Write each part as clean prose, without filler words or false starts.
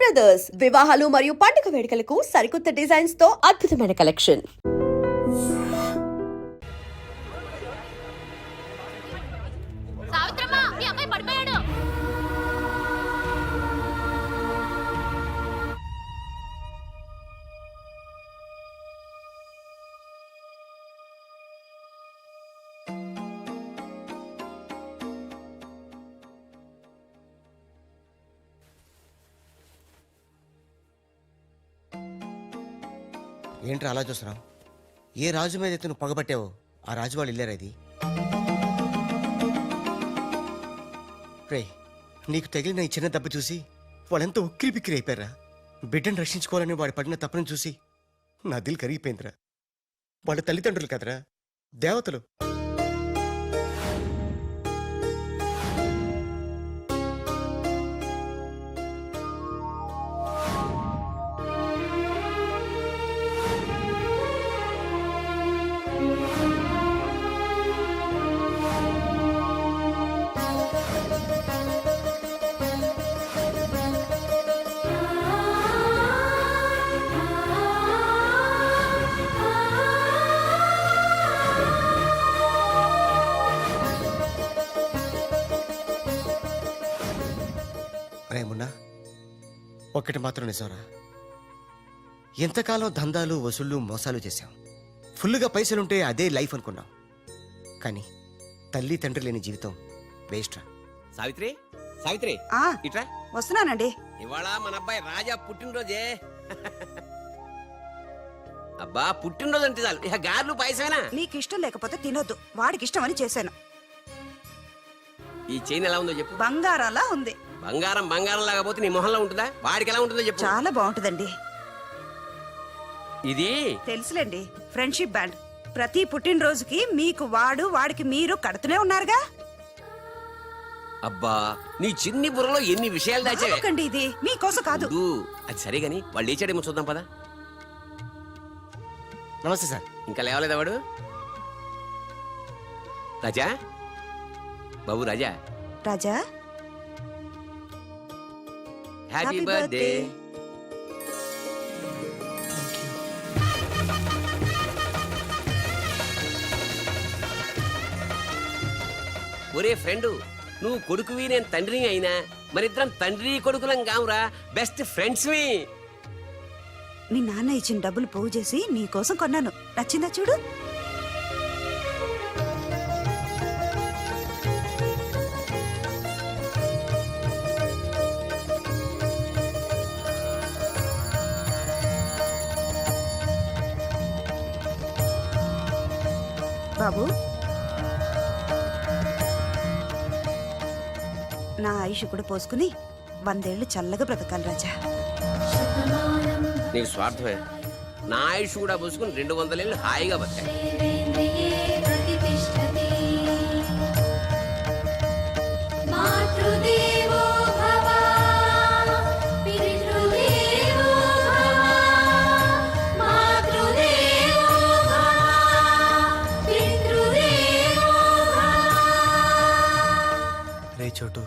Brothers వివాహాలు మరియు పండుగ వేడుకలకు సరికొత్త డిజైన్స్ తో అద్భుతమైన కలెక్షన్. సావిత్రమ్మ, మీ అబ్బాయి పడిపోయాడు. ఏంట్రా అలా చూస్తున్నావు? ఏ రాజు మీద అయితే నువ్వు పగబట్టావో ఆ రాజు వాళ్ళు వెళ్ళారు. అది రే, నీకు తగిలిన ఈ చిన్న దెబ్బ చూసి వాళ్ళెంత ఉక్కిరి బిక్కిరి అయిపోయారా. బిడ్డను రక్షించుకోవాలని వాడు పడిన తప్పని చూసి నా దిల్ కరిగిపోయిందిరా. వాళ్ళ తల్లిదండ్రులు కదరా, దేవతలు. రేమున్నా, ఒక్కటి మాత్రం నిజంరా, ఎంతకాలం దందాలు వసూళ్ళు మోసాలు చేశాం. ఫుల్గా పైసలుంటే అదే లైఫ్ అనుకున్నాం. కానీ తల్లి తండ్రి లేని జీవితం వేస్ట్రా. సావిత్రి, సావిత్రి ఇట్రా. వస్తున్నానండి. ఇవాళ మన అబ్బాయి రాజా పుట్టినరోజే. అబ్బా, పుట్టినరోజు అంటే చాలు ఇక గార్లు పాయసమేనా? నీకు ఇష్టం లేకపోతే తినొద్దు, వాడికి ఇష్టం అని చేశాను. ఈ చైన్ ఎలా ఉందో చెప్పు. బంగారంలా ఉంది. బంగారం బంగారం లాగా పోతే నీ మొహంలో ఉంటుందా? వాడికి ఎలా ఉంటుందో చెప్పు. చాలా బాగుంటుందండి. ఇది తెలుసులేండి, ఫ్రెండ్షిప్ బ్యాండ్. ప్రతి పుట్టినరోజుకి మీకు వాడు, వాడికి మీరు కడుతూనే ఉన్నారుగా. అబ్బా, నీ చిన్ని బుర్రలో ఎన్ని విషయాలు దాచావే. బాగుందండి, ఇది మీకోసం కాదు. అది సరే గాని వాళ్ళు లేచాడేమో చూద్దాం పదా. నమస్తే సార్. ఇంకా లేవలేదా వాడు? రాజా, బాబు రాజా. రాజా, హ్యాపీ బర్త్డే. ఒరే ఫ్రెండు, నువ్వు కొడుకువి నేను తండ్రిని అయినా మరిద్దరం తండ్రి కొడుకులం కావురా, బెస్ట్ ఫ్రెండ్స్. మీ నాన్న ఇచ్చిన డబ్బులు పోగు చేసి నీకోసం కొన్నాను. నచ్చిందా చూడు. బాబు, నా ఆయుష్ కూడా పోసుకుని 100 ఏళ్ళు చల్లగా బ్రతకాలి రాజా. నీకు స్వార్థమే. నా ఆయుష్ కూడా పోసుకుని 200 ఏళ్ళు హాయిగా బతాయి. రే చోటు,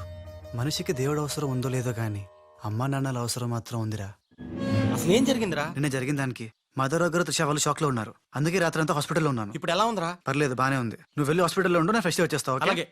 మనిషికి దేవుడు అవసరం ఉందో లేదో గాని అమ్మా నాన్నల అవసరం మాత్రం ఉందిరా. అసలు ఏం జరిగిందిరా? నిన్న జరిగిన దానికి మదర్ దగ్గర త్రిష వాళ్ళు షాక్ లో ఉన్నారు. అందుకే రాత్రి అంతా హాస్పిటల్లో ఉన్నాను. ఇప్పుడు ఎలా ఉందిరా? పర్లేదు, బానే ఉంది. నువ్వు వెళ్ళి హాస్పిటల్లో ఉండు, నేను ఫెస్ట్ వచ్చేస్తావు. అలాగే.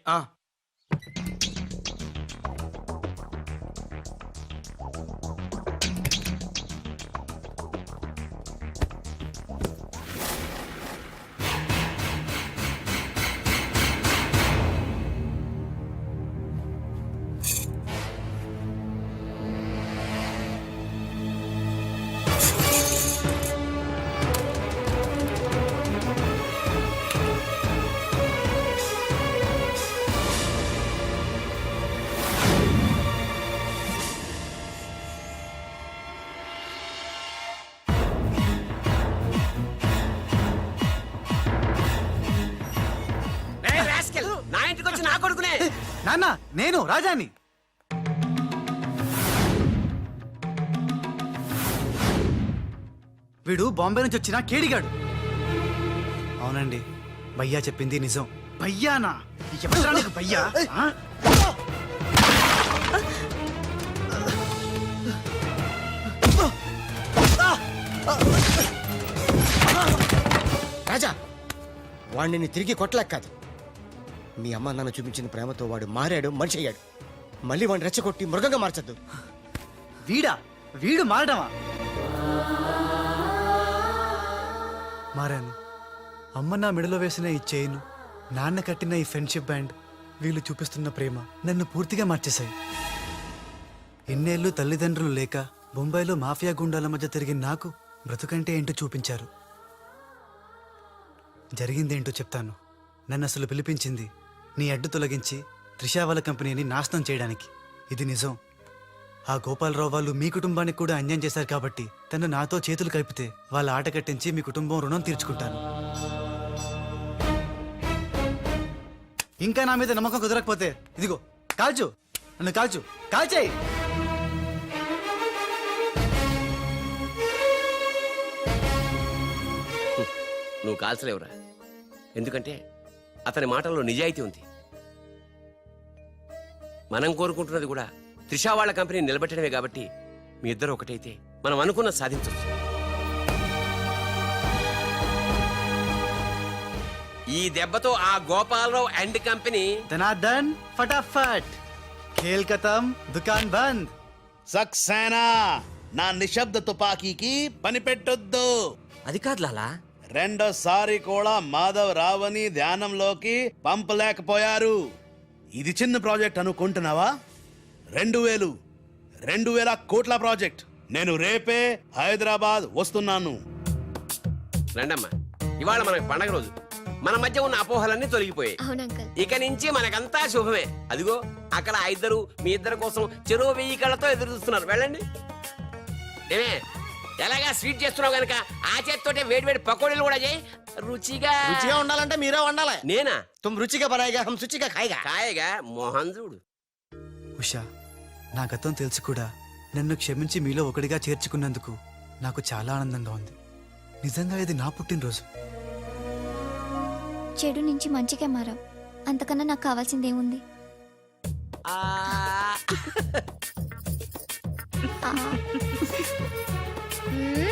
నా ఇంటికి వచ్చి నా కొడుకునే. నాన్న, నేను రాజాని. వీడు బాంబే నుంచి వచ్చిన కేడిగాడు. అవునండి, భయ్యా చెప్పింది నిజం. భయ్యానా? ఎవరా నీకు భయ్యా? రాజా వాడిని తిరిగి కొట్టలేక కాదు, మీ అమ్మ నాన్న చూపించిన ప్రేమతో వాడు మారాడు, మనిషి అయ్యాడు. మళ్ళీ వాడిని రెచ్చగొట్టి మృగంగా మార్చద్దు. వీడు మారడమా? మారాను. అమ్మ నా మెడలో వేసిన ఈ చైన్, నాన్న కట్టిన ఈ ఫ్రెండ్షిప్ బ్యాండ్, వీళ్ళు చూపిస్తున్న ప్రేమ నన్ను పూర్తిగా మార్చేశాయి. ఎన్నేళ్ళు తల్లిదండ్రులు లేక బొంబాయిలో మాఫియా గుండాల మధ్య తిరిగి నాకు బ్రతుకంటే ఏంటో చూపించారు. జరిగిందేంటో చెప్తాను. నన్ను అసలు పిలిపించింది నీ అడ్డు తొలగించి త్రిషా వాళ్ళ కంపెనీని నాశనం చేయడానికి. ఇది నిజం. ఆ గోపాలరావు వాళ్ళు మీ కుటుంబానికి కూడా అన్యాయం చేశారు కాబట్టి తను నాతో చేతులు కలిపితే వాళ్ళ ఆట కట్టించి మీ కుటుంబం రుణం తీర్చుకుంటాను. ఇంకా నా మీద నమ్మకం కుదరకపోతే ఇదిగో కాల్చు, నన్ను కాల్చు, కాల్చేయి. నువ్వు కాల్చలేవురా, ఎందుకంటే అతని మాటల్లో నిజాయితీ ఉంది. మనం కోరుకుంటున్నది కూడా త్రిషా వాళ్ళ కంపెనీ నిలబెట్టడమే కాబట్టి మీ ఇద్దరు ఒకటైతే మనం అనుకున్న సాధించవచ్చు. ఈ దెబ్బతో ఆ గోపాలరావు అండ్ కంపెనీ ధనార్దన్ ఫటాఫట్, ఖేల్ ఖతం, దుకాన్ బంద్. సక్సేనా నా నిశ్శబ్ద తుపాకీకి పని పెట్టొద్దు. అది కాదు లాలా. రెండోసారి కూడా మాధవ్ రావని ధ్యానంలోకి పంపలేకపోయారు. ఇది చిన్న ప్రాజెక్ట్ అనుకుంటున్నావా? 2000 కోట్ల ప్రాజెక్ట్. నేను రేపే హైదరాబాద్ వస్తున్నాను. రండమ్మా, ఇవాళ మనకి పండగ రోజు. మన మధ్య ఉన్న అపోహలన్నీ తొలగిపోయాయి. అవునంకల్. ఇక నుంచి మనకంతా శుభమే. అదిగో అక్కడ ఆ ఇద్దరు మీ ఇద్దరి కోసం చెరో 1000 కళ్ళతో ఎదురు చూస్తున్నారు. వెళ్ళండి. ఏమే ఎలాగా స్వీట్ చేస్తున్నావు గనక ఆ చేత్తోటే వేడి వేడి పకోడీలు కూడా చేయి. రుచిగా రుచిగా ఉండాలంటే మీరే వండాలి. నేనా? తుమ్ రుచిగా బనాయిగా హమ్ శుచిగా ఖాయిగా. కాయగా మోహన్ చూడు. ఉషా, నా గతం తెలుసు కూడా నన్ను క్షమించి మీలో ఒకటిగా చేర్చుకున్నందుకు నాకు చాలా ఆనందంగా ఉంది. నిజంగా ఇది నా పుట్టినరోజు. చెడు నుంచి మంచిగా మారావు. అంతకన్నా నాకు కావాల్సిందేముంది? ఆ, ఆ. మ్మ్.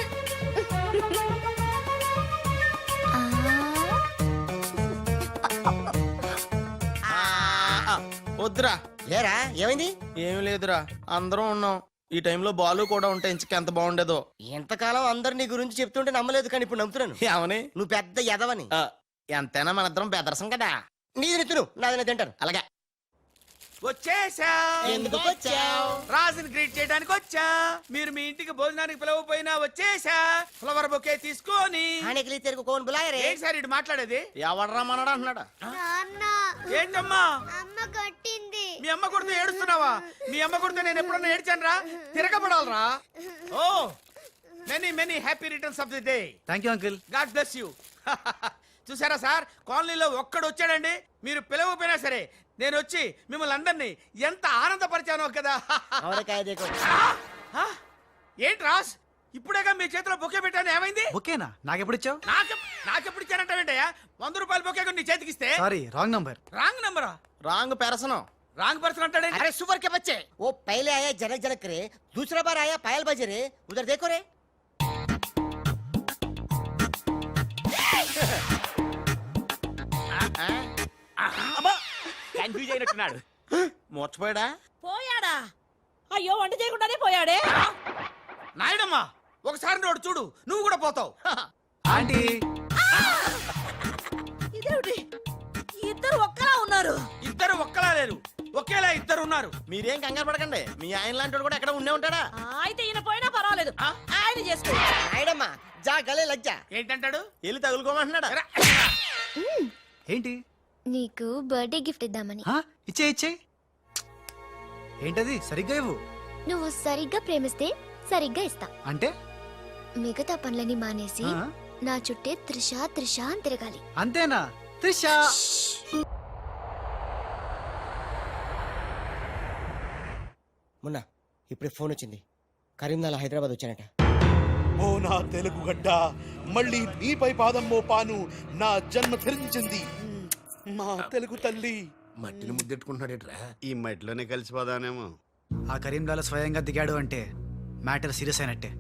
ఆ. వద్దురా. లేరా ఏమైంది? ఏం లేదురా, అందరం ఉన్నాం. ఈ టైంలో బాలు కూడా ఉంటే ఇంచుకి ఎంత బాగుండేదో. ఎంతకాలం అందరు నీ గురించి చెప్తుంటే నమ్మలేదు, కానీ ఇప్పుడు నమ్ముతున్నాను. ఏమని? నువ్వు పెద్ద ఎదవని. ఎంతైనా మన ఇద్దరం బెదరసం కదా. నీది నెత్తును, నాది నేను తింటాను. అలాగే. వచ్చేసా. ఎందుకు వచ్చావు? రాజుని గ్రీట్ చేయడానికి వచ్చా. మీరు మీ ఇంటికి భోజనానికి పిలవపోయినా వచ్చేసా. ఫ్లవర్ బొకే తీసుకొని. హానికలి తెరుగు కోన్ బులాయరే. ఏంటి సార్ ఇటు మాట్లాడేది? ఎవడరా మనడా అంటున్నాడా? ఏంటమ్మా అమ్మ కొట్టింది. మీ అమ్మ కొడుతూ ఏడుస్తున్నావా? మీ అమ్మ కొడుతూ నేను ఎప్పుడన్నా ఏడ్చాను రా? తిరగబడాలరా. Oh many many happy returns of the day. Thank you uncle. God bless you. చూసారా సార్, కాలనీలో ఒక్కడు వచ్చాడండి. మీరు పిలవకపోయినా సరే నేను వచ్చి మిమ్మల్ని అందరినీ ఎంత ఆనందపరిచానో కదా. ఆవరకాయ దేకో. ఆ? ఏంటి రాస్, ఇప్పుడేగా మీ చేతిలో బొకే పెట్టాను, ఏమైంది? ఓకేనా? నాకెప్పుడు ఇచ్చావు? నాకెప్పుడు ఇచ్చానంటావేంటయ్యా? 100 రూపాయల బొకే నీ చేతికి ఇస్తే. Sorry, wrong number. రాంగ్ నంబరా? రాంగ్ పెరసనం. రాంగ్ పర్సన్ అంటాడే. अरे सुपर के बच्चे, वो पहले आया जनक जनक रे, दूसरा बार आया पायल बजे रे, उधर देखो रे. కన్ఫ్యూజ్ అయినట్టున్నాడు. మోర్చిపోయాడా? పోయాడా? అయ్యో, వంట చేయకుండానే పోయాడే. నాయుడమ్మా, ఒకసారి నోడు చూడు, నువ్వు కూడా పోతావు. ఆంటీ, ఇదేమిటి? ఇద్దరు ఒక్కలా ఉన్నారు. ఇద్దరు ఒక్కలా లేరు, ఒకేలా ఇద్దరు ఉన్నారు. మీరేం కంగారు పడకండి. మీ ఆయన లాంటి కూడా ఎక్కడ ఉండే ఉంటాడా? అయితే ఈయన పోయినా పర్వాలేదు, ఆయన చేసుకో. నాయుడమ్మా జా గలే లజ్జా. ఏంటంటాడు? వెళ్ళి తగులుకోమంటున్నాడా? ఎరా. ఏంటి? నీకు బర్త్డే గిఫ్ట్ ఇద్దామని. ఇచ్చే. ఏంటది? సరిగ్గా ఇవ్వు. నువ్వు సరిగ్గా ప్రేమిస్తే సరిగ్గా ఇస్తా. అంటే మిగతా పనులని మానేసి ఆ? నా చుట్టే త్రిషా త్రిషా అని తిరగాలి. అంతేనా? త్రిషా. మొన్న ఇప్పుడే ఫోన్ వచ్చింది, కరీంనాల హైదరాబాద్ వచ్చానట. ఓ నా తెలుగు గడ్డ, మళ్ళీ నీపై పాదం మోపాను. నా జన్మ ధరించింది మా తెలుగు తల్లి. మట్టిని ముద్దెట్టుకుంటున్నాడేట్రా? ఈ మట్టిలోనే కలిసిపోదానేమో. ఆ కరీంలాల స్వయంగా దిగాడు అంటే మ్యాటర్ సీరియస్ అయినట్టే.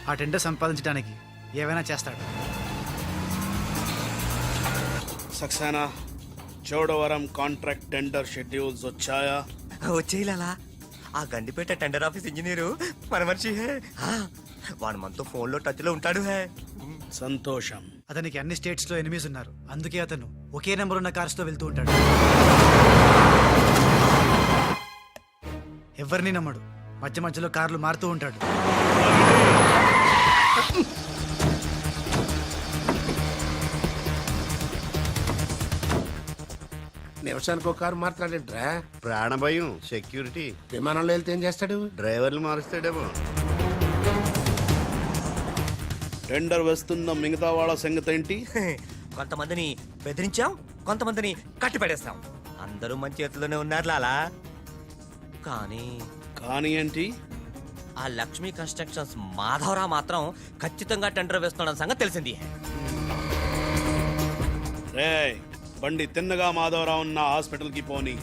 ఆ టెండర్ సంపాదించడానికి ఏవైనా చేస్తాడు. Saxena Chodavaram contract tender schedules వచ్చాయా? వచ్చేయి లాలా. ఆ గండిపేట టెండర్ ఆఫీస్ ఇంజనీరు మన మనిషి హే. వాడు మనతో ఫోన్లో టచ్లో ఉంటాడు హే. సంతోషం. అతనికి అన్ని స్టేట్స్ లో ఎనిమిస్ ఉన్నారు. అందుకే అతను ఒకే నెంబర్ ఉన్న కార్స్ తో వెళ్తూ ఉంటాడు. ఎవరిని నమ్మడు. మధ్య మధ్యలో కార్లు మారుతూ ఉంటాడు. నిమిషానికి ఒక కారు మాట్లాడేట్రా? ప్రాణభయం, సెక్యూరిటీ. విమానంలో వెళ్తే ఏం చేస్తాడు? డ్రైవర్లు మారుస్తాడేమో. టెండర్ వేస్తున్న మిగతా వాళ్ళ సంగతి ఏంటి? కొంతమందిని బెదిరించాం, కొంతమందిని కట్టి పడేస్తాం. అందరూ మన చేతిలోనే ఉన్నారు లాలా. కానీ ఏంటి? ఆ లక్ష్మీ కన్స్ట్రక్షన్స్ మాధవరావు మాత్రం ఖచ్చితంగా టెండర్ వేస్తున్న సంగతి తెలిసింది. రేయ్, బండి తిన్నగా మాధవరావు ఉన్న హాస్పిటల్ కి పోని.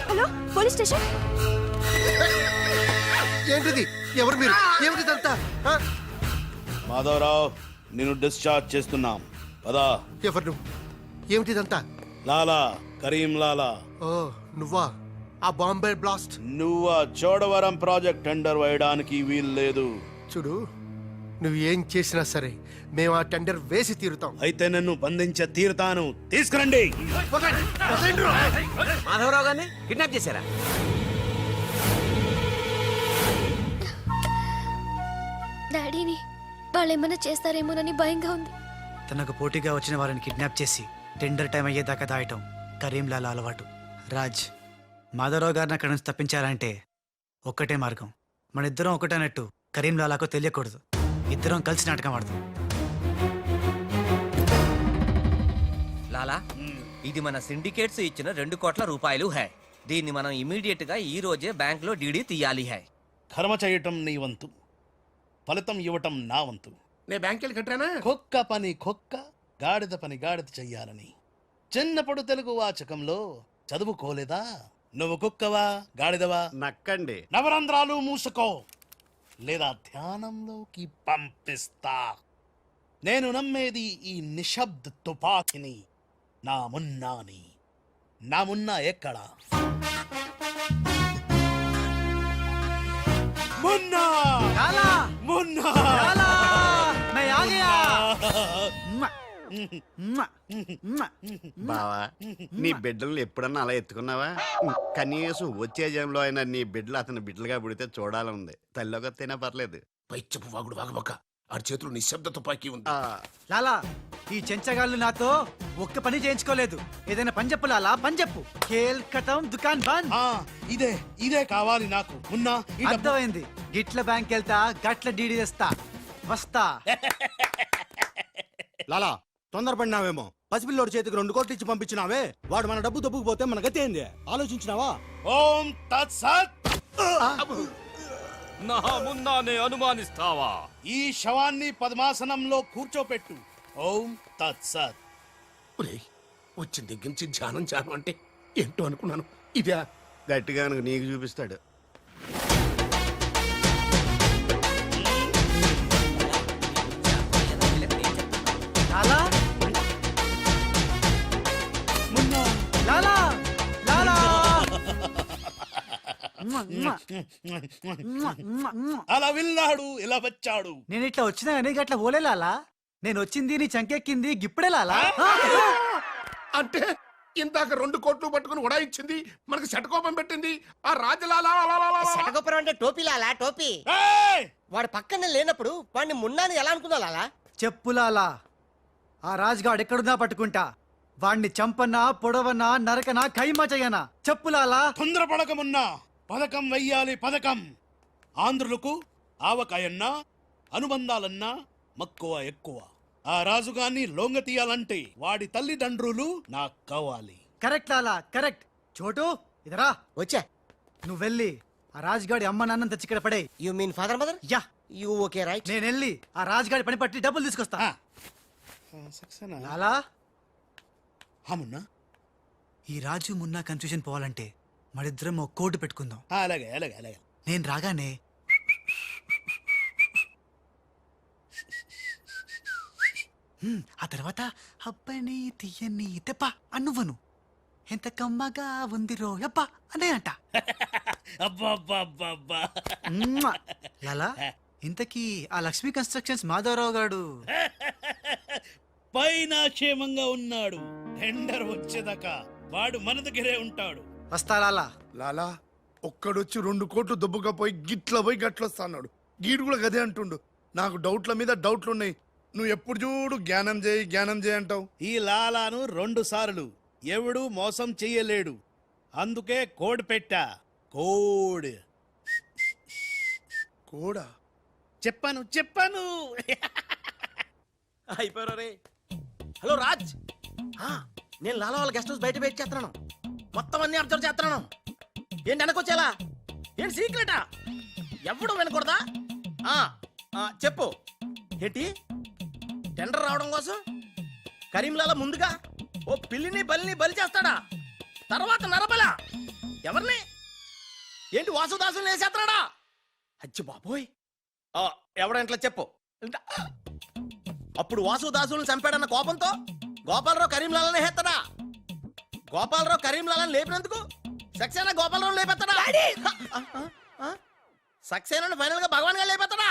Hello, police station. ఏంటిది? ఎవరు మీరు? ఏమిటిదంతా? మాధవరావు, నేను డిశ్చార్జ్ చేస్తున్నాం. పదా. ఎవరు నువ్వు? ఏమిటిదంతా? లాలా, కరీం లాలా. ఓ నువ్వా? ఆ బాంబే బ్లాస్ట్. నువ్వు ఆ చోడవరం ప్రాజెక్ట్ టెండర్ వేయడానికి వీలు లేదు. చూడు, నువ్వు ఏం చేసినా సరే మేము ఆ టెండర్ వేసి తీరుతాం. అయితే నన్ను బంధించే తీరుతాను. తీసుకురండి. మాధవరావు గారిని కిడ్నాప్ చేశారా? డాడీని వాళ్ళు ఏమైనా చేస్తారేమోనని భయంగా ఉంది. తనకు పోటీగా వచ్చిన వారిని కిడ్నాప్ చేసి టెండర్ టైం అయ్యేదాకా దాయటం కరీంలాల అలవాటు. రాజ్, మాధవరావు గారిని అక్కడి నుంచి తప్పించాలంటే ఒక్కటే మార్గం. మన ఇద్దరం ఒకటన్నట్టు కరీంలాలాకు తెలియకూడదు. ఇద్దరం కలిసి నాటకం ఆడతాం. లాలా, ఇది మన సిండికేట్స్ ఇచ్చిన 2 కోట్ల రూపాయలు హై. దీన్ని మనం ఇమీడియట్ గా ఈ రోజే బ్యాంక్ లో డీడీ తీయాలి హై. కర్మ చేయటం నీ వంతు, ఫలితం ఇవ్వటం నా వంతు. నేను బ్యాంక్ వెళ్ళి కట్టానా? కుక్క పని కుక్క, గాడిద పని గాడిద చెయ్యాలని చిన్నప్పుడు తెలుగు వాచకంలో చదువుకోలేదా? నువ్వు కుక్కవా గాడిదవా? నక్కండి. నవరంధ్రాలు మూసుకో, లేదా ధ్యానంలోకి పంపిస్తా. నేను నమ్మేది ఈ నిశ్శబ్ద తుపాకిని. నా మున్నాని. నా మున్నా ఎక్కడా? మున్నా! మున్నా! బావా, నీ బిడ్డలను ఎప్పుడన్నా అలా ఎత్తుకున్నావా? కనీసం వచ్చే జంలో అయినా నీ బిడ్డలు అతని బిడ్డలుగా పుడితే చూడాలనుంది. తల్లిలోకొత్తైనా పర్లేదు. పై చెప్పు వాగుడు వాగబక్క. ఆ చేతిలో నిశ్శబ్ద తుపాకీ ఉంది. లాలా, ఈ చెంచగాళ్ళు నాతో ఒక్క పని చేయించుకోలేదు. ఏదైనా పని చెప్పు లాలా, పని చెప్పు. ఖేల్ ఖతం, దుకాన్ బంద్. ఇదే ఇదే కావాలి నాకు. మున్నా, ఈ డబ్బు- అర్థమైంది. గిట్ల బ్యాంక్ వెళ్తా, గట్ల డీడీ తెస్తా. వస్తా. లాలా, తొందరపడినావేమో. పసిపిల్లోడి చేతికి 2 కోట్లు ఇచ్చి పంపించినావే, వాడు మన డబ్బు దొబ్బుకుపోతే మన గతి ఏంది? ఆలోచించినావా? ఓం తత్సత్. నా మున్నానే అనుమానిస్తావా? ఈ శవాన్ని పద్మాసనంలో కూర్చోపెట్టు. ఓం తత్సత్. ఒరేయ్, వచ్చిన దగ్గర నుంచి ధ్యానం ధ్యానం అంటే ఏంటో అనుకున్నాను. ఇదే గట్టిగా నీకు చూపిస్తాడు. లాలా, మున్నా. లాలా, లాలా. అలా విన్నాడు, ఇలా వచ్చాడు. నేను ఇట్లా వచ్చినా కానీ గట్ల పోలే లాలా. నేను వచ్చింది నీ చంకెక్కింది గిప్పుడే లాలా. అంటే ఇందాక 2 కోట్లు పట్టుకుని ఉడాయించింది, మనకి శటకోపం పెట్టింది ఆ రాజలాలా. శటగోపురం అంటే టోపీ లాలా, టోపీ. ఏయ్! వాడు పక్కనే లేనప్పుడు వాడిని మున్నాని ఎలా అనుకున్నా లాలా? చెప్పు లాలా. ఆ రాజుగాడు ఎక్కడున్నా పట్టుకుంటా. వాణ్ణి చంపనా, పొడవనా, నరకనా, ఖైమా చెయ్యనా? చెప్పు లాలా. తొందరపడకమున్నా. పథకం వెయ్యాలి, పథకం. ఆంధ్రులకు ఆవకాయన్నా అనుబంధాలన్నా మక్కువ ఎక్కువ. ఆ రాజుగాన్ని లొంగ తీయాలంటే వాడి తల్లిదండ్రులు నాకు కావాలి. కరెక్ట్ లాలా కరెక్ట్. చోటు ఇదరా, వచ్చా. నువ్వు వెళ్ళి ఆ రాజుగాడి అమ్మ నాన్నని తెచ్చి ఇక్కడ పడే. You mean father mother? Yeah, you okay right? నేను వెళ్ళి ఆ రాజుగాడి పని పట్టి డబ్బులు తీసుకొస్తా. సక్సేనా? లాలా, హమున్నా ఈ రాజు మున్నా కన్ఫ్యూజన్ పోవాలంటే మరిద్దరం ఒక కోటు పెట్టుకుందాం. అలాగే అలాగే అలాగే. నేను రాగానే ఆ తర్వాత అబ్బని తీయని తెప్ప అన్నువను ఎంత కమ్మగా ఉంది రోయప్ప అనే అంట. అబ్బా అబ్బా అబ్బా అబ్బా. మ్మ్. లాలా, ఇంతకీ ఆ లక్ష్మీ కన్స్ట్రక్షన్స్ మాధవరావు గాడు పైన క్షేమంగా ఉన్నాడు. టెండర్ వచ్చేదాకా వాడు మన దగ్గరే ఉంటాడు. వస్తా లాలా. లాలా ఒక్కడొచ్చి 2 కోట్లు దుబ్బుగా పోయి గిట్ల పోయి గట్లొస్తా అన్నాడు. గీడు కూడా గదే అంటుండు. నాకు డౌట్ల మీద డౌట్లు ఉన్నాయి. నువ్వు ఎప్పుడు చూడు జ్ఞానం చేయి అంటావు. ఈ లాలాను 2 సార్లు ఎవడు మోసం చెయ్యలేడు. అందుకే కోడ్ పెట్టా. కోడ్ కూడా చెప్పాను చెప్పాను. అయిపోయారు రే. హలో రాజ్, నేను లాలా వాళ్ళ గెస్ట్ హౌస్ బయట వెయిట్ చేస్తున్నాను. మొత్తం అన్ని అబ్జర్వ్ చేస్తున్నాను. ఏంటి వెనకొచ్చేలా? ఏంటి సీక్రెటా? ఎవడు వినకూడదా? చెప్పు. ఏంటి టెండర్ రావడం కోసం కరీంలాలా ముందుగా ఓ పిల్లిని బలిని బలి చేస్తాడా? తర్వాత నరబల ఎవరిని? ఏంటి వాసుదాసుని వేసేస్తాడా? అచ్చి బాబోయ్, ఎవడంట్లా చెప్పు. అప్పుడు వాసుదాసులను చంపాడన్న కోపంతో గోపాలరావు కరీంలాలని హేత్తడా? గోపాలరావు కరీంలాలని లేపినందుకు సక్సేనా గోపాలరావు లేపెత్తడా? సక్సేనాను ఫైనల్ గా భగవాన్ గా లేపెత్తడా?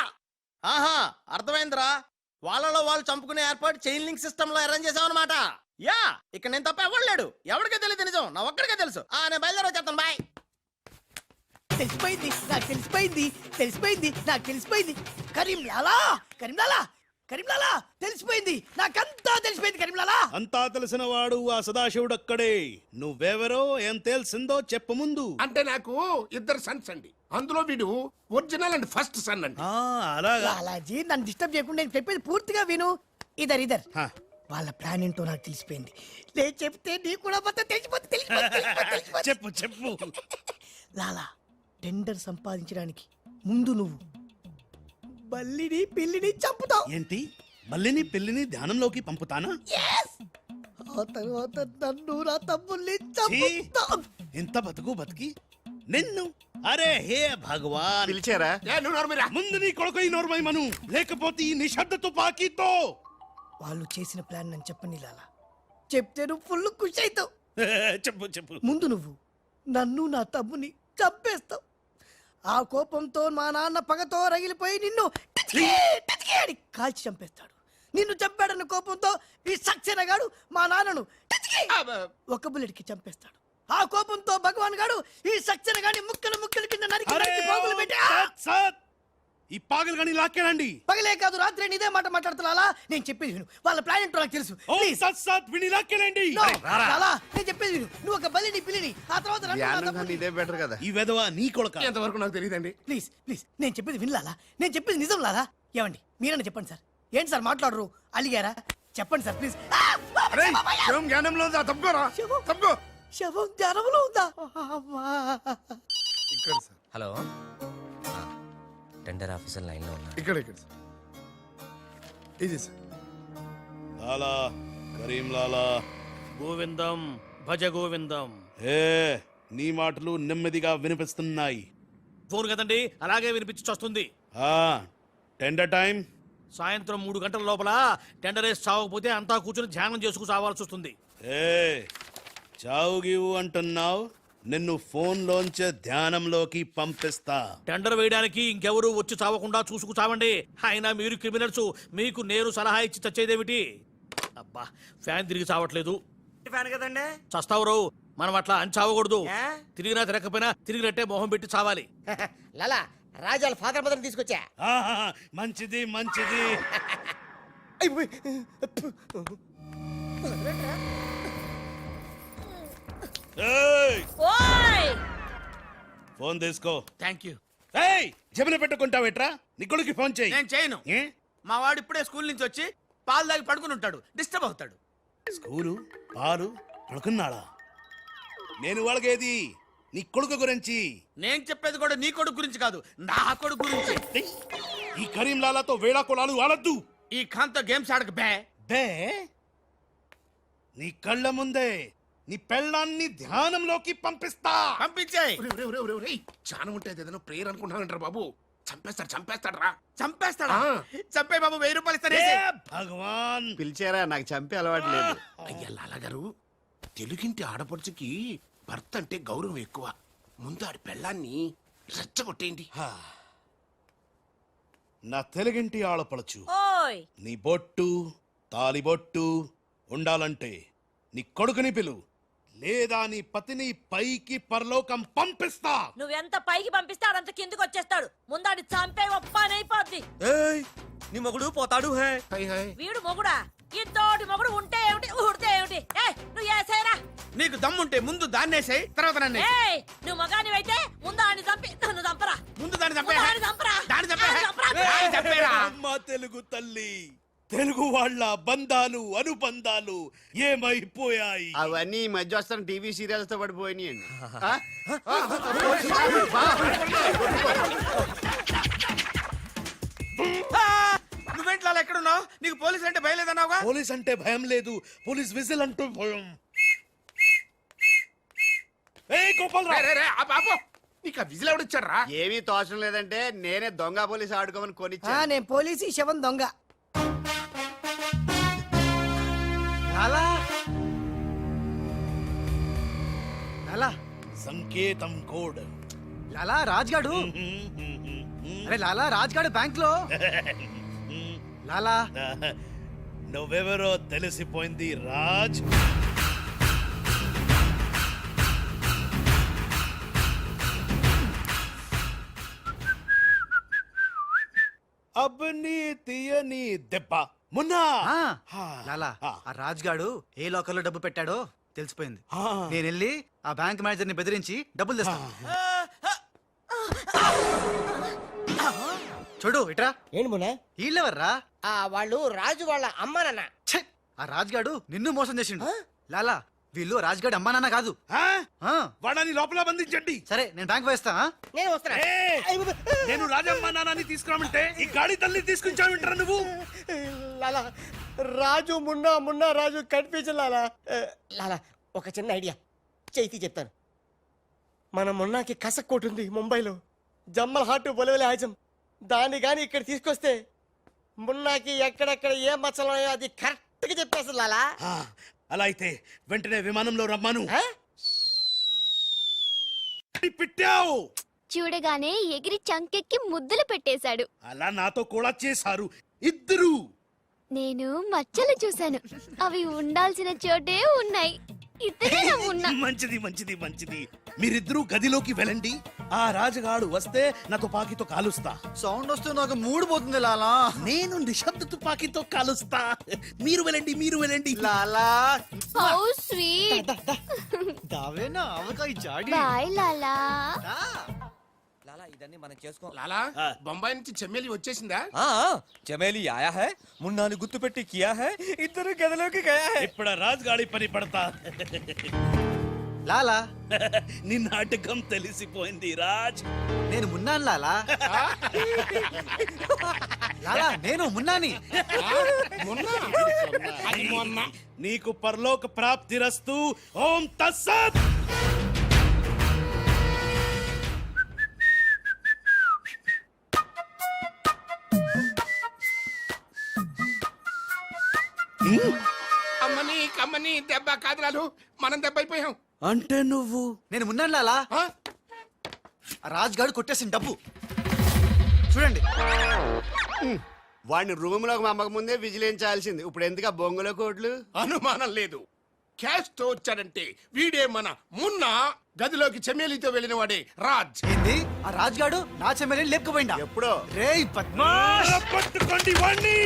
ఆహా, అర్థమైందిరా. వాళ్ళలో వాళ్ళు చంపుకునే ఏర్పాటు చైన్ లింక్ సిస్టమ్ లో అరేంజ్ చేసామన్నమాట. యా, ఇక్కడ నేను తప్ప ఎవరు లేడు. ఎవరికే తెలియదు నిజం, నా ఒక్కడికే తెలుసు. నేను బయలుదేరి వచ్చేస్తాను. బాయ్. తెలిసిపోయింది నాకు తెలిసిపోయింది తెలిసిపోయింది నాకు తెలిసిపోయింది. కరీంలాలా కరీంలాలా కరీంలాలా తెలిసిపోయింది. నాకంతా తెలిసిపోయింది కరీంలాలా. అంతా తెలిసిన వాడు ఆ సదాశివుడు అక్కడే. నువ్వెవరో ఏం తెలిసిందో చెప్పు ముందు. అంటే నాకు 2 సన్స్ అండి. అందులో వీడు ఒరిజినల్ అండ్ ఫస్ట్ సన్ అండి. అలాగా. లాలాజీ నన్ను డిస్టర్బ్ చేయకుండా నేను చెప్పేది పూర్తిగా విను. ఇదర్ హా. వాళ్ళ ప్లాన్ ఏంటో నాకు తెలిసిపోయింది. నేను చెప్తే నీకు కూడా మొత్తం తెలిసిపోతుంది. చెప్పు చెప్పు. లాలా, టెండర్ సంపాదించడానికి ముందు నువ్వు బల్లిని పిల్లిని చంపుతావు. ఏంటి మల్లిని పిల్లిని ధ్యానంలోకి పంపుతానా? ఆ తర్వాత నన్ను నా తమ్ముల్ని ఛీ! చంపుతావు. ఇంత బతికి నిన్ను. అరే హే భగవాన్, పిలిచారా? నువ్వు నోరుమీరా. ముందు నీ కొడుకు ఈ నోర్మై మను, లేకపోతే ఈ నిశ్శబ్ద తుపాకీతో. వాళ్ళు చేసిన ప్లాన్ నన్ను చెప్పని లాలా. చెప్తే నువ్వు ఫుల్ ఖుషి అవుతావు. చెప్పు చెప్పు. ముందు నువ్వు నన్ను నా తమ్ముని చంపేస్తావు. ఆ కోపంతో మా నాన్న పగతో రగిలిపోయి నిన్ను టిచ్కి టిచ్కి అని కాల్చి చంపేస్తాడు. నిన్ను చంపాడన్న కోపంతో ఈ సక్సేనా గాడు మా నాన్నను టిచ్కి ఒక బుల్లెట్కి చంపేస్తాడు. ఆ కోపంతో భగవాన్ గాడు ఈ సక్సేనా గాని ముక్కలు ముక్కలు కింద నరికి అరే నరికి పోగులు పెట్టి సత్ సత్, ఈ పాగలు గాని లాక్కేనండి. పగలే కాదు రాత్రి ఇదే మాట మాట్లాడుతున్నా. నేను చెప్పేది విను. వాళ్ళ ప్లాన్ ఏంటో నాకు తెలుసు. ఓ Please. సత్ సత్ విని లాక్కేనండి. No, లాలా, నేను చెప్పేది విను. నువ్వు ఒక బలిని పిల్లిని ఆ తర్వాత నన్ను నా ధ్యానం తమ్ముడిని- కన్నా ఇదే బెటర్ కదా. ఈ వెధవ నీ కొడుక. ఎంతవరకు నాకు తెలియదండి. ప్లీజ్ ప్లీజ్ నేను చెప్పేది వినలాలా. నేను చెప్పేది నిజం లాలా. ఏమండి మీరన్నా చెప్పండి సార్. ఏంటి సార్ మాట్లాడరు? అలిగారా? చెప్పండి సార్ ప్లీజ్. అరే శవం జ్ఞానంలో ఉందా? తప్పుకోరా, శవం? తప్పుకో. శవం జ్ఞానంలో ఉందా? అమ్మా. ఇక్కడ sir, hello, tender officer line లో ఉన్నా. ఇక్కడ సార్. ఇది సార్. లాలా, కరీం లాలా. గోవిందం భజ గోవిందం. ఏ నీ మాటలు నెమ్మదిగా వినిపిస్తున్నాయి. ఫోన్ కదండి, అలాగే వినిపించి వస్తుంది. టెండర్ టైం సాయంత్రం 3 గంటల లోపల టెండర్ వేసి చావకపోతే అంతా కూర్చొని ధ్యానం చేసుకు చావాల్సి వస్తుంది. ఏ చావు గీవు అంటున్నావు? నిన్ను ఫోన్ లోంచే ధ్యానంలోకి పంపిస్తా. టెండర్ వేయడానికి ఇంకెవరు వచ్చి చావకుండా చూసుకు చావండి. అయినా మీరు క్రిమినల్స్, మీకు నేను సలహా ఇచ్చి చచ్చేదేమిటి? అబ్బా, ఫ్యాన్ తిరిగి చావట్లేదు. ఫ్యాన్ కదండి. చస్తావు. మనం అట్లా అని చావకూడదు. తిరిగినా తిరగకపోయినా తిరిగినట్టే మొహం పెట్టి చావాలి. లాలా, రాజాల ఫాదర్ మదర్ తీసుకొచ్చా. ఆహా, మంచిది మంచిది. ఏయ్, ఫోన్ తీసుకో. Thank you. ఏయ్, జబిన పెట్టుకుంటావేట్రా? నీ కొడుకు ఫోన్ చేయి. నేను చేయను. ఏ? మా వాడు ఇప్పుడే స్కూల్ నుంచి వచ్చి పాలు తాగి పడుకుని ఉంటాడు, డిస్టర్బ్ అవుతాడు. స్కూలు పాలు పడుకున్నాడా? నేను వాళ్ళకేది నీ కొడుకు గురించి. నేను చెప్పేది కూడా నీ కొడుకు గురించి కాదు, నా కొడుకు గురించి. ఏయ్, ఈ కరీంలాలాతో వేళా కొలాలు ఆడద్దు. ఈ ఖాన్తో గేమ్స్ ఆడక బే. బే నీ కళ్ళ ముందే నీ పెళ్ళాన్ని ధ్యానంలోకి పంపిస్తా. పంపించేయ్. చాలా ఉంటుంది ఏదైనా ప్రేయర్ అనుకుంటానంటారు బాబు. చంపేస్తాడు రా. చంపేస్తాడా? చంపే బాబు, 1000 రూపాయలు ఇస్తానే. ఏ భగవాన్, పిలిచారా? నాకు చంపే అలవాటు లేదు. అయ్యా లాలగారు, తెలుగింటి ఆడపడుచుకి భర్త అంటే గౌరవం ఎక్కువ. ముందు ఆడి పెళ్ళాన్ని రెచ్చగొట్టేయండి. నా తెలుగింటి ఆడపడచ్చు ఓయ్ నీ బొట్టు తాలిబొట్టు ఉండాలంటే నీ కొడుకుని పిలు, లేదా నీ పతిని పైకి పరలోకం పంపిస్తా. నువ్వెంత పైకి పంపిస్తే ఆడంత కిందకి వచ్చేస్తాడు. ముందాడి చంపే ఒప్పనైపోద్ది. నీ మొగుడు పోతాడు హే. వీడు మొగుడా? ఇంతోటి మొగుడు ఉంటే ఏమిటి, ఊడితే ఏమిటి? నువ్వు ఏసేరా. నీకు దమ్ముంటే ముందు దాన్నేసేయ్, తర్వాత నన్ను నువ్వు మగానివైతే ముందు ఆడిని చంపి నన్ను చంపరా. ముందు దాన్ని చంపే. ముందు ఆడిని చంపరా. దాన్ని చంపే. ఆడిని చంపరా. దాన్ని చంపేరా. అమ్మా తెలుగు తల్లి, తెలుగు వాళ్ళ బంధాలు అనుబంధాలు ఏమైపోయాయి? అవన్నీ ఈ మధ్య వస్తున్న టీవీ సీరియల్స్ తో పడిపోయినాయండి. నువ్వేంట్లో ఎక్కడున్నావు? నీకు పోలీసు అంటే భయం లేదన్నావుగా? పోలీస్ అంటే భయం లేదు, పోలీస్ విజిల్ అంటూ భయం. ఏయ్ గోపాలరావు, నీకు ఆ విజిల్ ఎవడిచ్చాడు రా? ఏమీ తోచడం లేదంటే నేనే దొంగ పోలీసు ఆడుకోమని కొనిచ్చా. నేను పోలీసు శవం దొంగ. లాలా లాలా సంకేతం కోడ్. లాలా రాజ్గాడు. అరే లాలా రాజ్గాడు బ్యాంక్ లో. లాలా నువ్వెవరో తెలిసిపోయింది రాజ్. అబ్బని తీయని దెబ్బ మున్నా. లాలా ఆ రాజ్గాడు ఏ లోకల్లో డబ్బు పెట్టాడో తెలిసిపోయింది. ఆ. నేను వెళ్ళి ఆ బ్యాంక్ మేనేజర్ ని బెదిరించి డబ్బులు తెస్తాను. చూడు ఇట్రా. ఏంటి మొన్న వీళ్ళెవర్రా? వాళ్ళు రాజు వాళ్ళ అమ్మానన్న. ఛే! ఆ రాజ్గాడు నిన్ను మోసం చేసిండు. లాలా వీళ్ళు రాజ్గాడు అమ్మా నాన్న కాదు. ఆ? ఆ, వాడని లోపల బంధించండి. సరే నేను బ్యాంక్ వేస్తా. నేను వస్తున్నా. నేను రాజమ్మ నాన్నని తీసుకురామంటే ఈ గాడి తల్లి తీసుకొచ్చావంటారా నువ్వు? లాలా రాజు మున్నా మున్నా రాజు కన్ఫ్యూజన్ లాలా. లాలా ఒక చిన్న ఐడియా చేతి చెప్తాను. మన మున్నాకి కసక్కోటు ఉంది ముంబైలో, జమ్మల్ హాటు బొలవలే హాజం. దాన్ని గాని ఇక్కడ తీసుకొస్తే మున్నాకి ఎక్కడెక్కడ ఏ మచ్చలు ఉన్నాయో అది కరెక్ట్ గా చెప్పేస్తుంది లాలా. ఆ, అలా అయితే వెంటనే విమానంలో రమ్మను. పెట్టావు చూడగానే ఎగిరి చంకెక్కి ముద్దులు పెట్టేశాడు. అలా నాతో కూడా చేశారు ఇద్దరు. నేను మచ్చలు చూశాను, అవి ఉండాల్సిన చోటే ఉన్నాయి. ఇద్దరే ఉన్నా. మంచిది మంచిది మంచిది. మీరిద్దరూ గదిలోకి వెళ్ళండి. ఆ రాజుగాడు వస్తే నా తుపాకీతో కాలుస్తా. సౌండ్ వస్తే నాకు మూడు పోతుంది లాలా. నేను నిశ్శబ్ద తుపాకీతో కాలుస్తా. మీరు వెళ్ళండి, మీరు వెళ్ళండి. లాలా how sweet. దావేనా avakaya Jadi. Bye లాలా. లాలా బొంబాయి నుంచి చెమ్మేలి వచ్చేసిందా? చమేలి ఆయా హై, మున్నాని గుర్తు పెట్టి కియా హై, ఇద్దరు గదిలోకి గయా హై. ఇప్పుడు రాజుగాడి పని పడతా. లాలా నీ నాటకం తెలిసిపోయింది రాజ్. నేను మున్నాను లాలా. లాలా నేను మున్నాని. నీకు పరలోక ప్రాప్తిరస్తు. ఓం తస్సత్. అమ్మని కమ్మని దెబ్బ కాదురాలు, మనం దెబ్బ అయిపోయాం. అంటే నువ్వు నేను మున్నాను లాలా. ఆ రాజ్గాడు కొట్టేసిన డబ్బు చూడండి. వాడిని రూమ్ లోకి మమ్మక ముందే విజిలించాల్సింది. ఇప్పుడు ఎందుకు ఆ బొంగుల కోట్లు? అనుమానం లేదు, క్యాష్ తో వచ్చాడంటే వీడే మన మున్నా. గదిలోకి చెమ్మేలితో వెళ్ళిన వాడే రాజ్. ఏంది ఆ రాజ్గాడు నా చెల్లెని లేపుకుపోయిందా? ఎప్పుడో. రేయ్ బద్మాష్. పట్టుకోండి వాణ్ణి.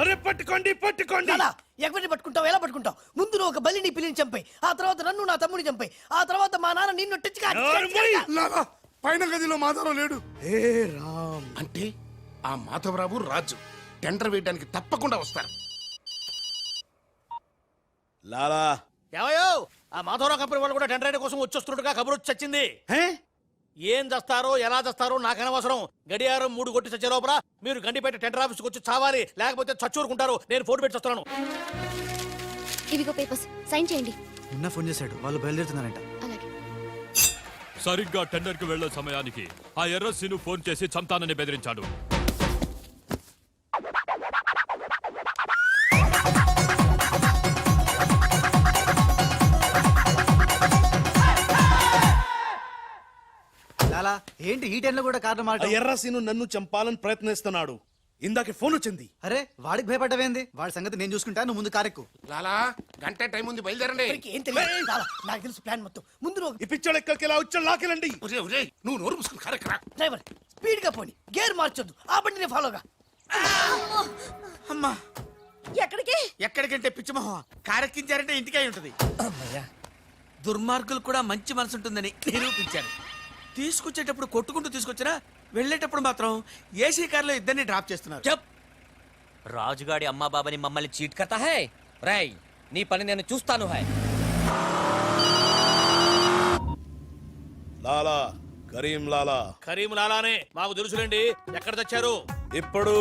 అరే పట్టుకోండి పట్టుకోండి. ఎక్కడిని పట్టుకుంటావు, ఎలా పట్టుకుంటావు? ముందు నువ్వు ఒక బలిని పిల్లిని చంపాయి, ఆ తర్వాత నన్ను నా తమ్ముని చంపాయి, ఆ తర్వాత మా నాన్న నిన్ను లాలా, పైన గదిలో మాధవరావు లేడు. హే రామ్. అంటే ఆ మాధవరావు రాజు టెండర్ వేయడానికి తప్పకుండా వస్తారు. లాలా ఏమయ్యో ఆ మాధవరావు కంపెనీ వాళ్ళు కూడా టెండర్ కోసం వచ్చేస్తున్నట్టుగా కబురు వచ్చి చచ్చింది. ఏం చేస్తారో ఎలా చేస్తారో నాకు అనవసరం. గడియారం 3 కొట్టి చచ్చే లోపల మీరు గండిపేట టెండర్ ఆఫీస్కి వచ్చి చావాలి, లేకపోతే చచ్చూరుకుంటారు. నేను ఫోన్ పెట్టి వస్తున్నాను. ఇవిగో పేపర్స్, సైన్ చేయండి. నిన్న ఫోన్ చేశాడు, వాళ్ళు బయలుదేరుతున్నారంట. అలాగే. సరిగ్గా టెండర్ కి వెళ్లే సమయానికి ఆ ఎర్రస్సీను ఫోన్ చేసి చంతానని బెదిరించాడు. లాలా ఏంటి ఈ టైంలో కూడా కారణం ఆ మాట? ఎర్రసీను నన్ను చంపాలని ప్రయత్నిస్తున్నాడు. ఇందాక ఫోన్ వచ్చింది. అరే వాడికి భయపడ్డవేంది? వాడి సంగతి నేను చూసుకుంటా, నువ్వు ముందు కారెక్కు. లాలా గంట టైం ఉంది, బయలుదేరండి. ఏం తెలియదు చాలా, నాకు తెలుసు ప్లాన్ మొత్తం. ముందు నువ్వు ఈ పిచ్చోడు ఎక్కడికి ఇలా వచ్చాడు, లాకెళ్ళండి. నువ్వు నోరు మూసుకుని కారెక్కరా. డ్రైవర్ స్పీడ్ గా పోని, గేర్ మార్చొద్దు, ఆ బండిని ఫాలోగా. అమ్మా ఎక్కడికి? ఎక్కడికంటే పిచ్చిమోహం కారెక్కించారంటే ఇంటికి అయి ఉంటది. దుర్మార్గులు కూడా మంచి మనసు ఉంటుందని నిరూపించారు. తీసుకొచ్చేటప్పుడు కొట్టుకుంటూ తీసుకొచ్చినా వెళ్ళేటప్పుడు మాత్రం ఏసీ కార్లో ఇద్దరిని డ్రాప్ చేస్తున్నారు. రాజుగాడి అమ్మా బాబాని మమ్మల్ని చీట్ కర్తా హై. రై నీ పని నేను చూస్తాను హై. లాలా కరీం లాలా. కరీం లాలానే మాకు తెలుసులేండి. ఎక్కడ తెచ్చారు? ఇప్పుడు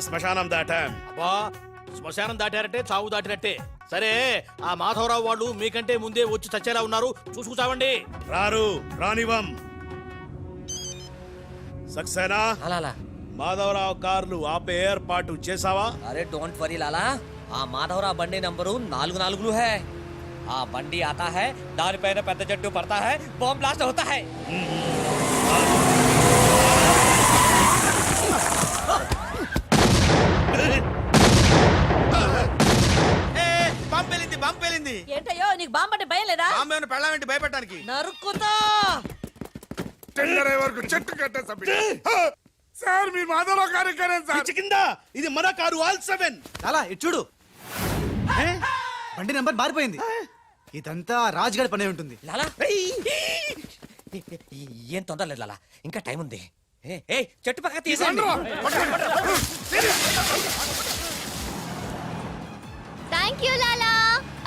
శ్మశానం దాటాం. అబ్బా శ్మశానం దాటారంటే చావు దాటినట్టే. సరే ఆ మాధవరావు వాళ్ళు మీకంటే ముందే వచ్చి చచ్చేలా ఉన్నారు, చూసుకుతామండి. రారు రానివం. సక్సేనా అలాలా మాధవరావు కార్లు ఆపే ఏర్పాటు చేసావా? అరే డోంట్ వరీ లాలా, ఆ మాధవరావు బండి నంబరు 44 హై. ఆ బండి ఆతా హై, దానిపైన పెద్ద జట్టు పడతా హై, బాంబ్ బ్లాస్ట్ హోతా హై. పంపేలింది. ఏంటయ్యో నీకు బాంబు అంటే భయం లేదా? బాంబే పెళ్ళామేంటి భయపెట్టడానికి? నరుక్కుతా. టెండర్ వరకు చెట్టు కట్టేసా సార్. మీరు మాధవరావు కార్యక్రమం సార్. పిచ్చి కింద ఇది మన కారు ఆల్ 7. లాలా ఇటు చూడు, బండి నెంబర్ మారిపోయింది. ఇదంతా రాజుగాడి పనే ఉంటుంది. లాలా ఏం తొందర లేదు లాలా, ఇంకా టైం ఉంది. ఏ చెట్టు పక్క తీసేయండి. థ్యాంక్ యూ లాలా,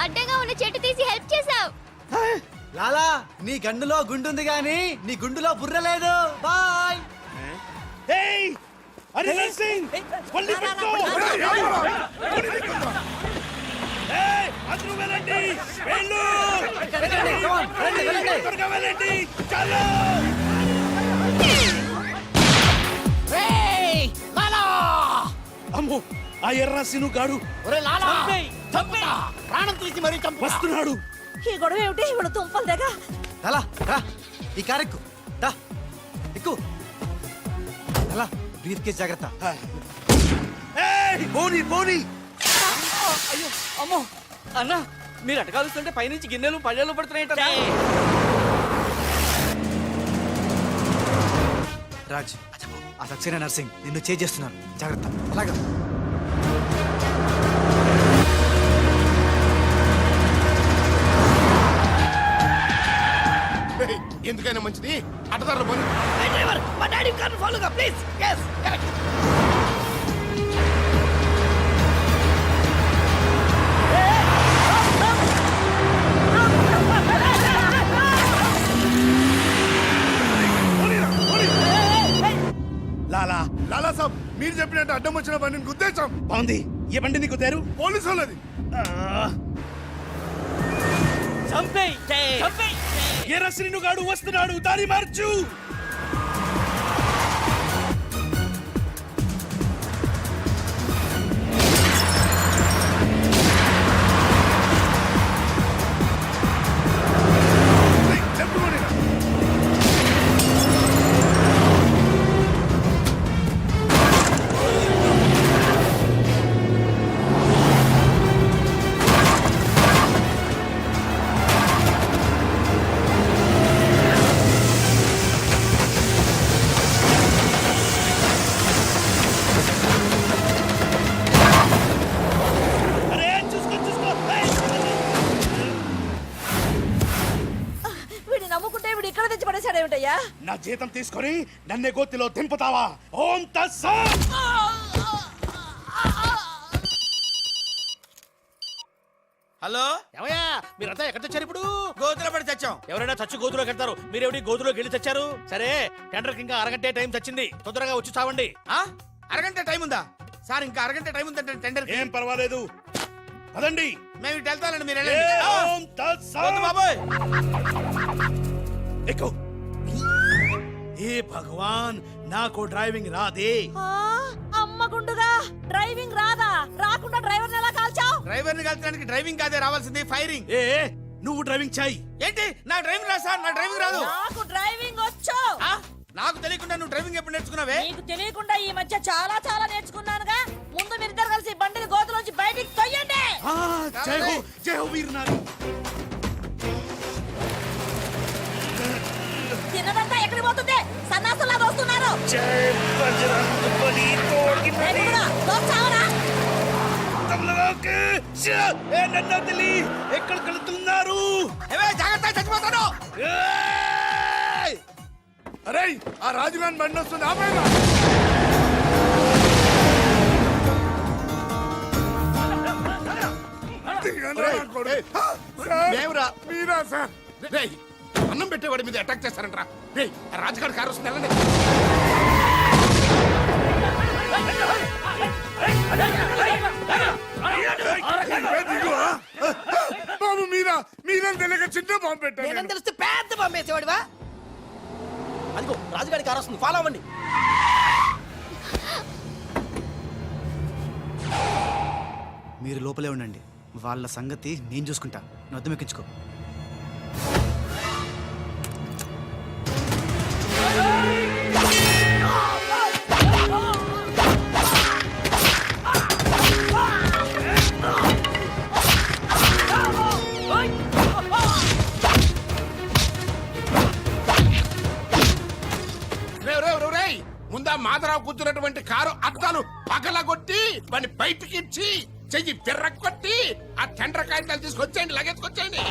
అడ్డంగా ఉన్న చెట్టు తీసి హెల్ప్ చేసావు. లాలా నీ గన్నులో గుండుంది గాని నీ గుండులో బుర్ర లేదు. బాయ్. ఏయ్ హరిహర్ సింగ్ వల్లి పెట్టు. ఏయ్ అందరూ వెళ్ళండి, వెళ్ళు. త్వరగా వెళ్ళండి, చలో. అమ్మో ఆ ఎర్రసీను గాడు ప్రాణం తీసి మరీ చంపు వస్తున్నాడు. ఈ గొడవ ఏమిటి? ఇప్పుడు తుంపలు దగ్గర. లాలా రా, ఈ కారెక్కు దా, ఎక్కు. లాలా బ్రీఫ్ కేస్ జాగ్రత్త. ఏయ్ పోనీ పోనీ. అయ్యో అమ్మో అన్న, మీరు అటకాలుస్తుంటే పైనుంచి గిన్నెలు పళ్ళెలు పడుతున్నాయంట. రాజ్, ఆ సక్సేనా నర్సింగ్ నిన్ను చేస్తున్నారు, జాగ్రత్త. అలాగా ఎందుకైనా మంచిది అడ్డదారులు పని. డ్రైవర్ మా డాడీ కార్ ఫాలోగా ప్లీజ్. yes correct. లాలా లాలా సాబ్ మీరు చెప్పినట్టు అడ్డం వచ్చిన బండిని గుద్దేశాం. బాగుంది. ఏ బండి నీకు తేరు? పోలీసు వాళ్ళది. ఎర్రసీను గాడు వస్తున్నాడు, దారి మార్చు. నా జీతం తీసుకొని నన్నే గోతిలో దింపుతావా? ఓం తస్సత్. హలో ఏమయ్యా మీరంతా ఎక్కడ తెచ్చారు ఇప్పుడు? గోతులో పడి తెచ్చాం. ఎవరైనా చచ్చి గోతులోకి వెళ్తారు, మీరేమిటి గోతులోకి వెళ్ళి తెచ్చారు? సరే టెండర్కి ఇంకా అరగంటే టైం తెచ్చింది, తొందరగా వచ్చి చావండి. అరగంట టైం ఉందా సార్? ఇంకా అరగంట టైం ఉందంటే టెండర్ ఏం పర్వాలేదు, పదండి. మేము ఇటు వెళ్తానండి, మీరు ఏ ఓం తత్సత్. బాబోయ్. ఎక్కు. ఏ భగవాన్, నాకు డ్రైవింగ్ రాదే. అమ్మ గుండుగా డ్రైవింగ్ రాదా? రాకుండా డ్రైవర్ ఎలా కాల్చావు? డ్రైవర్ ని కలిసడానికి డ్రైవింగ్ కాదే రావాల్సింది, ఫైరింగ్. ఏ నువ్వు డ్రైవింగ్ చాయి. ఏంటి నా డ్రైవింగ్ రాదు సార్? నా డ్రైవింగ్ రాదు. నాకు డ్రైవింగ్ వచ్చు. నాకు తెలియకుండా నువ్వు డ్రైవింగ్ ఎప్పుడు నేర్చుకున్నావే? నీకు తెలియకుండా ఈ మధ్య చాలా చాలా నేర్చుకున్నానుగా. ముందు మీరిద్దరు కలిసి బండిని గోతులోంచి బయటికి తొయ్యండి. జై హో, జై హో వీర్ నారి. తిన్నదంతా ఎక్కడికి పోతుంది? సన్నాసులా దోస్తున్నారు. జై బజరంగ్ బలి తోడ్కి నడి. దోస్తావరా? తమలకి ఏ నన్ను వదిలి ఎక్కడికి వెళ్తున్నారు? జాగ్రత్త, చచ్చిపోతాను. ఏయ్! అరే ఆ రాజుగాని బండి వస్తుంది, ఆపేరా. మేమురా. మీరా సార్? రేయ్, అన్నం పెట్టేవాడి మీద అటాక్ చేస్తారంట్రా. రేయ్, రాజుగారి కారు వస్తుంది, వెళ్ళండి. బాబు మీరా? మీరేం తెలియక చిన్న బాంబు పెట్టాను. నేనేం తెలిస్తే పెద్ద పంపేసేవాడివా? అదిగో రాజుగారి కారు వస్తుంది, ఫాలో అవ్వండి. మీరు లోపలే ఉండండి, వాళ్ళ సంగతి నేను చూసుకుంటా. నువ్వు అర్థం ఎక్కించుకో. ముందా మాధరావు కూర్చున్నటువంటి కారు అద్దాలు పగలగొట్టి వాడిని బయటికి ఇచ్చి చెయ్యి పిర్రగొట్టి ఆ టెండర్ కాగితాలు తీసుకొచ్చేయండి, లగెత్తుకొచ్చేయండి.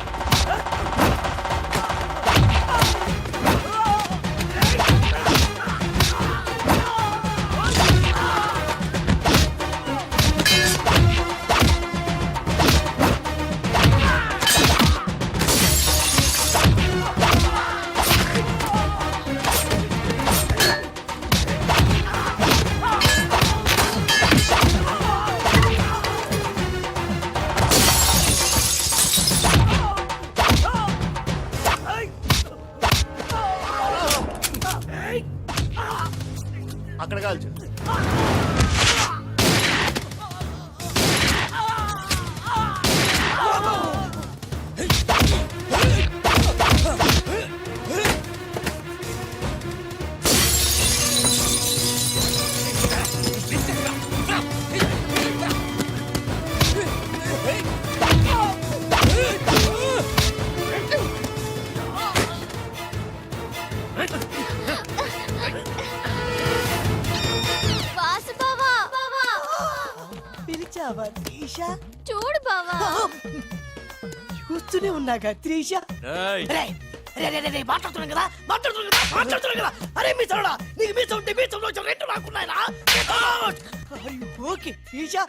అక్కడ కాల్చు. వాసు బావా, బావా పిలిచావా త్రీషా? చూడు బావా. చూస్తూనే ఉన్నాగా త్రీషా. మాట్లాడుతున్నాను కదా. అరే మీ సరడా, నీకు మీసం ఉంటే మీసంలో రెండు రాకున్నాయనా? ఓకే త్రీషా.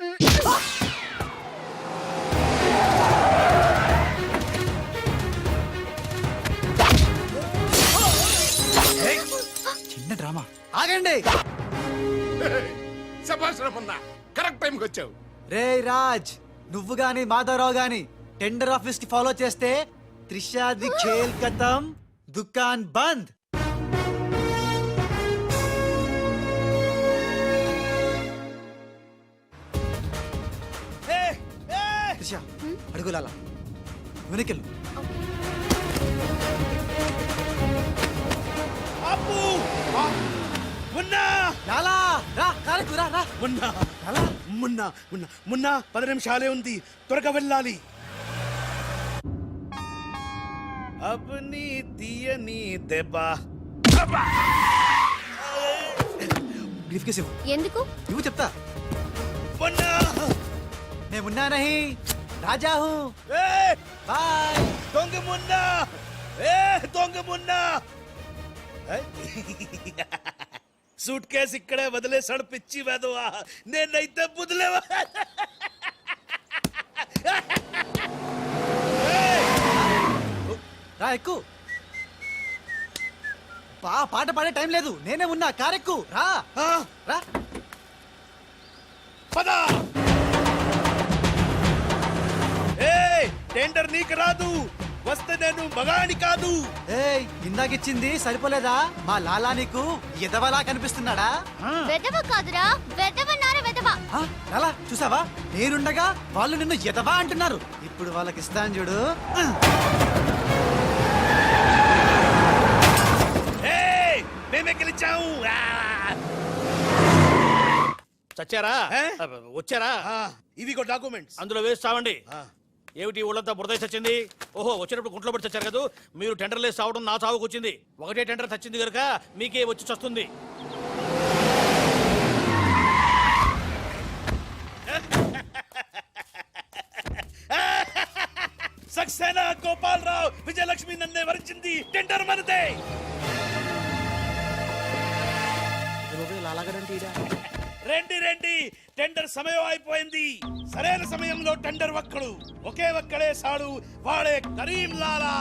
చిన్న డ్రామా. ఆగండి. శభాష్, కరెక్ట్ టైంకి వచ్చావు. రే రాజ్, నువ్వు గాని మాధవరావు గాని టెండర్ ఆఫీస్ కి ఫాలో చేస్తే త్రిషాది ఖేల్ ఖతం, దుకాన్ బంద్. త్రిష అడుగులాల వెనకెళ్ళు. అప్పు మున్నా లాలా రా, కాలకు రా రా. మున్నా మున్నా మున్నా మున్నా 10 నిమిషాలే ఉంది, త్వరగా వెళ్ళాలి. అబ్ని తీయని దెబ్బ. బ్రీఫ్ కేసు ఇవ్వు. ఎందుకు? ఇవ్వు చెప్తా. మున్నా मैं मुन्ना नहीं राजा हूँ. बाय. దొంగ మున్నా, దొంగ మున్నా. సూట్ కేసు ఇక్కడే వదిలేసాడు పిచ్చి వెదవా. నేనైతే బుదిలేవా. రా ఎక్కు. పాట పాడే టైం లేదు, నేనే ఉన్నా. కారెక్కు రా. రా. పదా. ఏయ్, టెండర్ నీకు రాదు, వస్తే నేను మగాడి కాదు. ఏయ్, ఇందాకిచ్చింది సరిపోలేదా? మా లాలా నీకు ఎదవలా కనిపిస్తున్నాడా? వెదవ కాదురా, వెదవన్నారా వెదవ. లాలా చూసావా, నేనుండగా వాళ్ళు నిన్ను ఎదవా అంటున్నారు. ఇప్పుడు వాళ్ళకి ఇస్తాను చూడు. ఏయ్, మేమే గెలిచాము. చచ్చారా? వచ్చారా? ఇవిగో డాక్యుమెంట్స్. అందులో వేసి చావండి. ఏమిటి ఊళ్ళంతా బురద చచ్చింది? ఓహో, వచ్చినప్పుడు గుంట్లో పడి చచ్చారు కదా. మీరు టెండర్ లేసి చావడం నా చావుకు వచ్చింది. ఒకటే టెండర్ చచ్చింది కనుక మీకే వచ్చి చస్తుంది. సక్సేనా, గోపాలరావు, విజయలక్ష్మి నన్నే వరించింది. టెండర్ మనదే. రండి రండి, టెండర్ సమయం అయిపోయింది. సరైన సమయంలో టెండర్ ఒక్కడు, ఒకే ఒక్కడే సాడు, వాడే కరీం లాలా.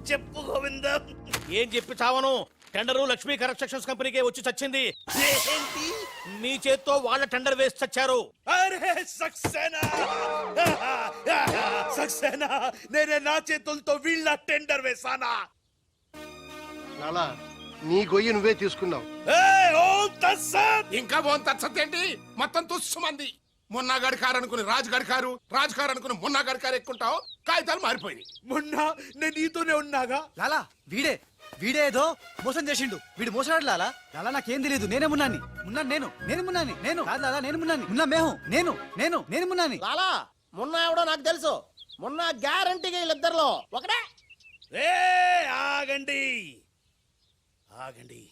చెప్పు గోవిందం. ఏం చెప్పి చావను, టెండరు లక్ష్మీ కన్స్ట్రక్షన్స్ కంపెనీకే వచ్చి చచ్చింది. ఏంటి? మీ చేత్తో వాళ్ళ టెండర్ వేసి చచ్చారు. అరే సక్సేనా, సక్సేనా, నేనే నా చేతులతో వీళ్ళ టెండర్ వేసానా? లాలా, నీ గొయ్యి నువ్వే తీసుకున్నావు. ఇంకా ఓన్ తచ్చతేంటి? మొత్తం తుస్సుమంది. మున్నాగాడి కారు అనుకుని రాజుగాడి కారు, రాజుగారు అనుకుని మున్నాగాడి కారు ఎక్కుంటావు. కాగితాలు మారిపోయినాయి. మొన్న నేను నీతోనే ఉన్నాగా. లాలా వీడే ఏదో మోసం చేసిండు. వీడు మోసగాడు లాలా. లాలా నాకేం తెలియదు, నేనే మున్నాని. నేను మున్నాని. నేను కాదు లాలా, నేను మున్నాని. మున్నా మేహం. నేను మున్నాని. లాలా, మొన్న ఎవడో నాకు తెలుసు. మొన్న గ్యారంటీగా వీళ్ళిద్దరిలో ఒకటే. ఆగండి ఆగండి.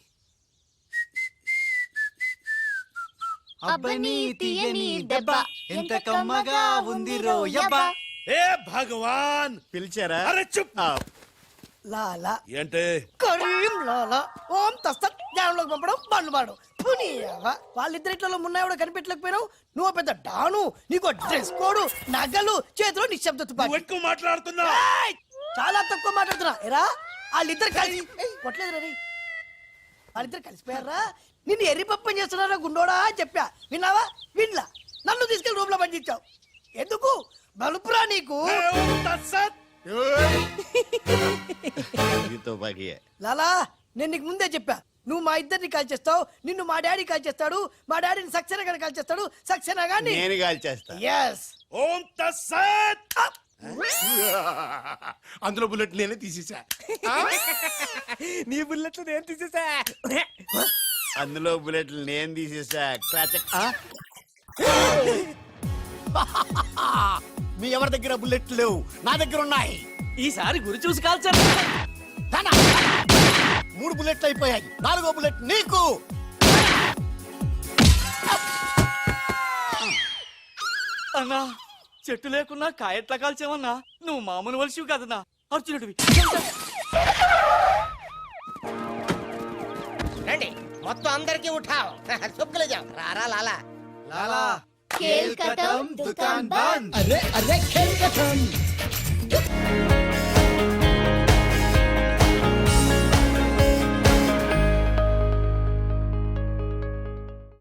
అబ్బని తీయని దెబ్బ ఎంత కమ్మగా ఉంది రోయబ్బా. ఏ భగవాన్, పిలిచారా? అరే చుప్. లాలా ఏంటే? కరీం లాలా ఓం తస్తత్ జ్ఞానంలోకి పంపడం బండ్లు పాడు. వాళ్ళిద్దరిట్లో మున్నాయో కనిపెట్టలేకపోయినావు. నువ్వు పెద్ద డాను, నీకు డ్రెస్ కోడు, నగలు, చేతిలో నిశ్శబ్ద తుపాకీ. ఎక్కువ మాట్లాడుతున్నా. చాలా తక్కువ మాట్లాడుతున్నా. ఎరా వాళ్ళిద్దరు కలిసి కొట్టలేదు రీ, వాళ్ళిద్దరు కలిసిపోయారా? నిన్ను ఎర్రిపప్పని చేస్తున్నారా గుండోడా అని చెప్పా. విన్నావా? వినలా. నన్ను తీసుకెళ్లి రూమ్ లో పండించావు. ఎందుకు? బలుపురా నీకు. లాలా, నేను నీకు ముందే చెప్పా, నువ్వు మా ఇద్దరిని కాల్ చేస్తావు, నిన్ను మా డాడీ కాల్ చేస్తాడు, మా డాడీని సక్సేనా గాని కాల్ చేస్తాడు, సక్సేనా గాని నేను కాల్ చేస్తా. yes. ఓం తస్సత్. అందులో బుల్లెట్ నేనే తీసేసా. నీ బుల్లెట్లు నేను తీసేసా. అందులో బుల్లెట్లు నేను తీసేసా. మీ ఎవరి దగ్గర బుల్లెట్లు లేవు, నా దగ్గర ఉన్నాయి. ఈసారి గురి చూసి కాల్చారు. 3 బుల్లెట్లు అయిపోయాయి, 4వ బుల్లెట్ నీకు. అన్నా, చెట్టు లేకున్నా కాయట్లా కాల్చావన్నా. నువ్వు మామూలు వలసివి కదన్నా, అర్జునుడివి. రండి, మొత్తం అందరికి ఉఠావు. చుక్కలు జావు. రారా లాలా. లాలా खेल खत्म, दुकान बंद. అరే అరే ఖేల్ ఖతం.